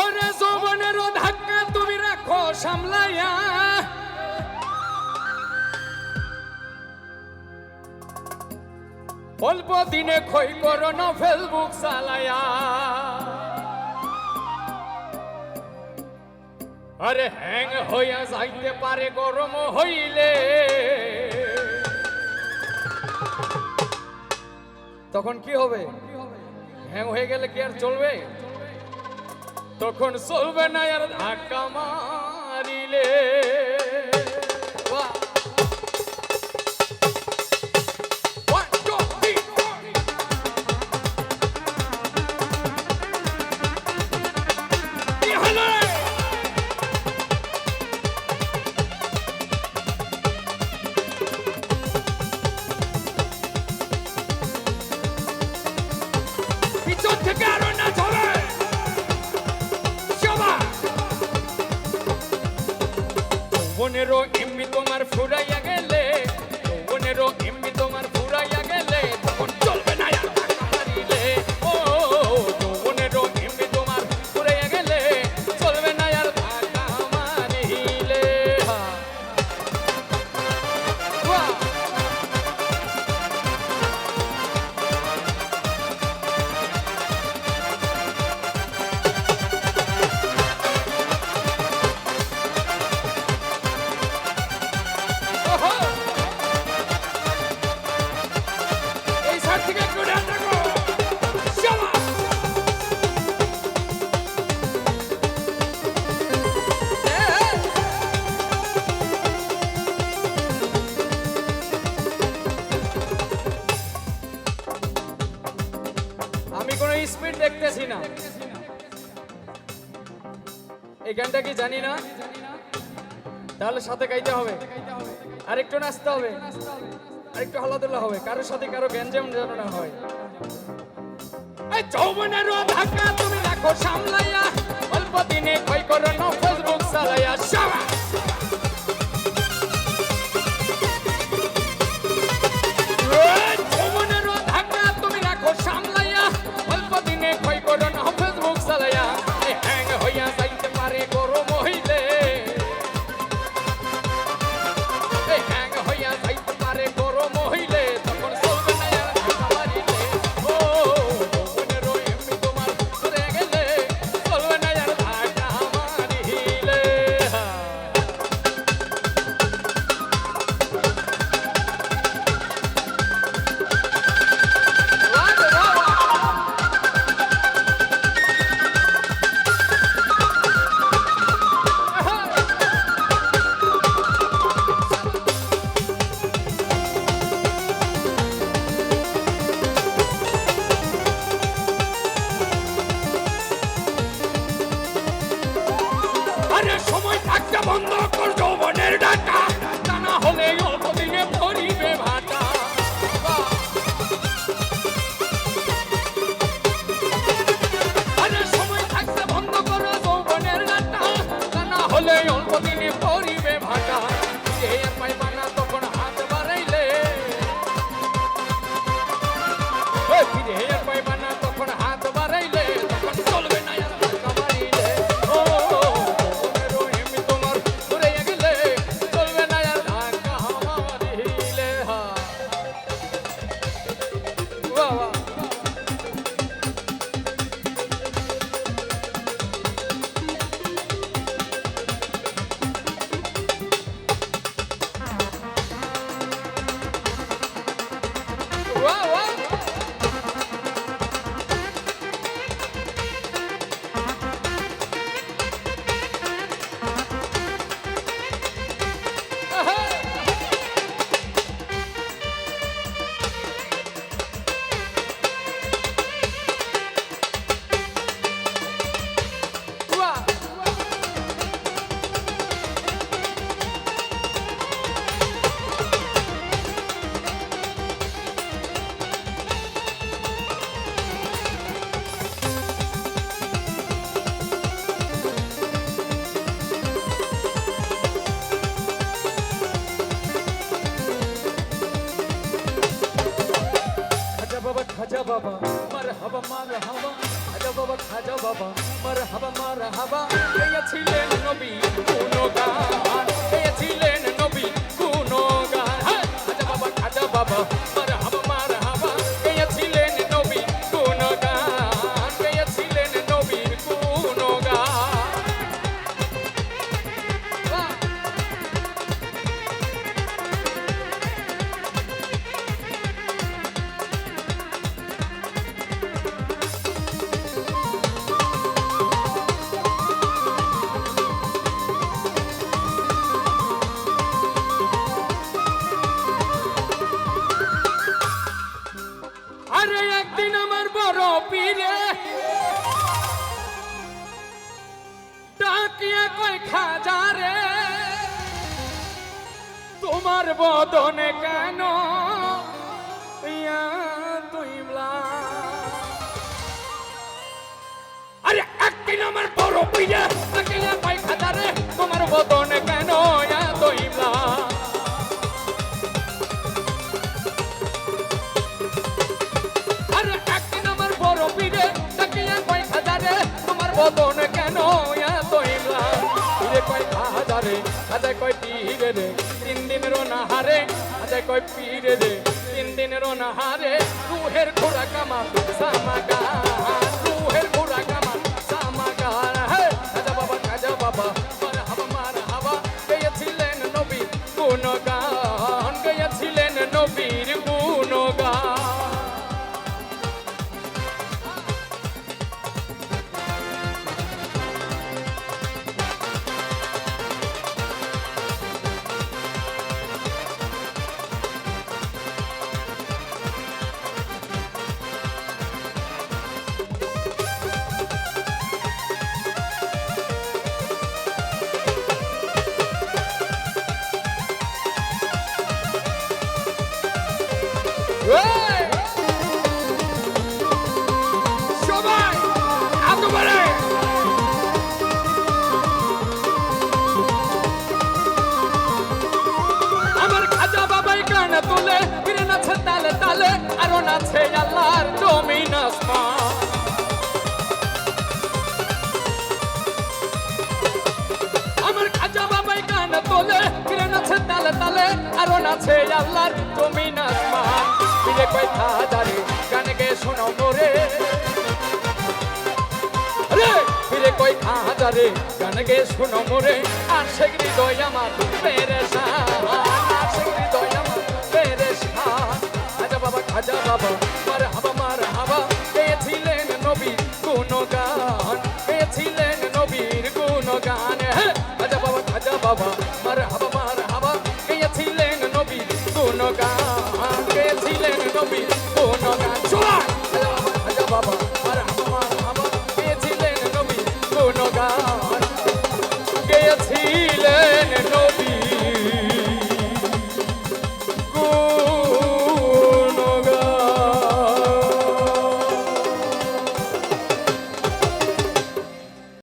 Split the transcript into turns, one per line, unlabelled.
ওরে যৌবনের ধাক্কা তুমি রাখো সামলাইয়া, অল্প দিনে ক্ষয় করো না ফেসবুক চালায়া। আরে হ্যাং হইয়া যাইতে পারে গরম হইলে, তখন কি হবে? হ্যাং হয়ে গেলে কি আর চলবে? তখন চলবে না আর ধাক্কা মারিলে। যৌবনেরও এমনি তোমার ফুরাইয়া গেলে, যৌবনেরও এমনি তোমার ফুরাইয়া গেলে, তখন চলবে না আর ধাক্কা মারিলে। ও যৌবনেরও এমনি তোমার ফুরাইয়া গেলে, চলবে না আর ধাক্কা মারিলে। আমি কোনো স্পিড দেখতেছি না। এই গানটা কি জানি না, তাহলে সাথে গাইতে হবে, আর একটু নাচতে হবে, আর একটু হলাদুল্লা হবে, কারোর সাথে কারো গ্যাঞ্জাম যেন না হয়। এই যৌবনের ধাক্কা তুমি রাখো সামলাইয়া, অল্প দিনে ক্ষয় করো না ফেসবুক চালাইয়া। যৌবনের ধাক্কা তুমি রাখো সামলাইয়া, অল্প দিনে ক্ষয় করো না ফেসবুক চালাইয়া। হ্যাং হইয়া যাইতে পারে গরম হইলে, হ্যাং হইয়া যাইতে পারে গরম হইলে, তখন চলবে না আর ধাক্কা মারিলে। ও যৌবনেরও এমনি তোমার ফুরে গেলে, হাবা মার হাবা গেয়েছিলেন নবী গুণগান গেয়েছিলেন নবী গুণগান খাজা বাবা মার হাবা গেয়েছিলেন নবী গুণগান গেয়েছিলেন নবীর গুণগান আরে একদিন আমার বড় পীরে ডাকিয়া কই খাজা রে তোমার বদনে কেন ইয়া তুই আরে একদিন আমার বড় পীরে ডাকিয়া কই খাজা রে তোমার বদনে কেন ইয়া তুই বদন কেন কয় হাজারে আদায় কয় পীরে রে 3 দিনের নাহারে আদায় কয় পীরে রে 3 দিনের নাহারে রুহের ঘোড়া কামাল সামাগান রুহের ঘোড়া কামাল সামাগান খাজা বাবা মার হাবা গেয়েছিলেন নবীর গুণগান গেয়েছিলেন নবীর গুণগান সবাই একেবারে আমার খাজা বাবাই গান তোলে ফিরে নাচে তালে তালে আরো নাচে আল্লাহর জমিন আসমান আমার খাজা বাবাই গান তোলে ফিরে নাচে তালে তালে আরো নাচে আল্লাহর জমিন আসমান ফিরে কয় খাজারে গান গে শোনাও মোরে ফিরে কই খাজারে গান গে শোনো মোরে আর সে হৃদয় আমার পেরেশান আর সে হৃদয় আমার পেরেশান খাজা বাবা মার হাবা গেয়েছিলেন নবীর গুণগান গেয়েছিলেন নবীর গুণগান খাজা বাবা মার হাবা গেয়েছিলেন নবীর গুণগান গেয়েছিলেন নবীর গুণগান খাজা বাবা মার হাবা গেয়েছিলেন নবীর গুণগান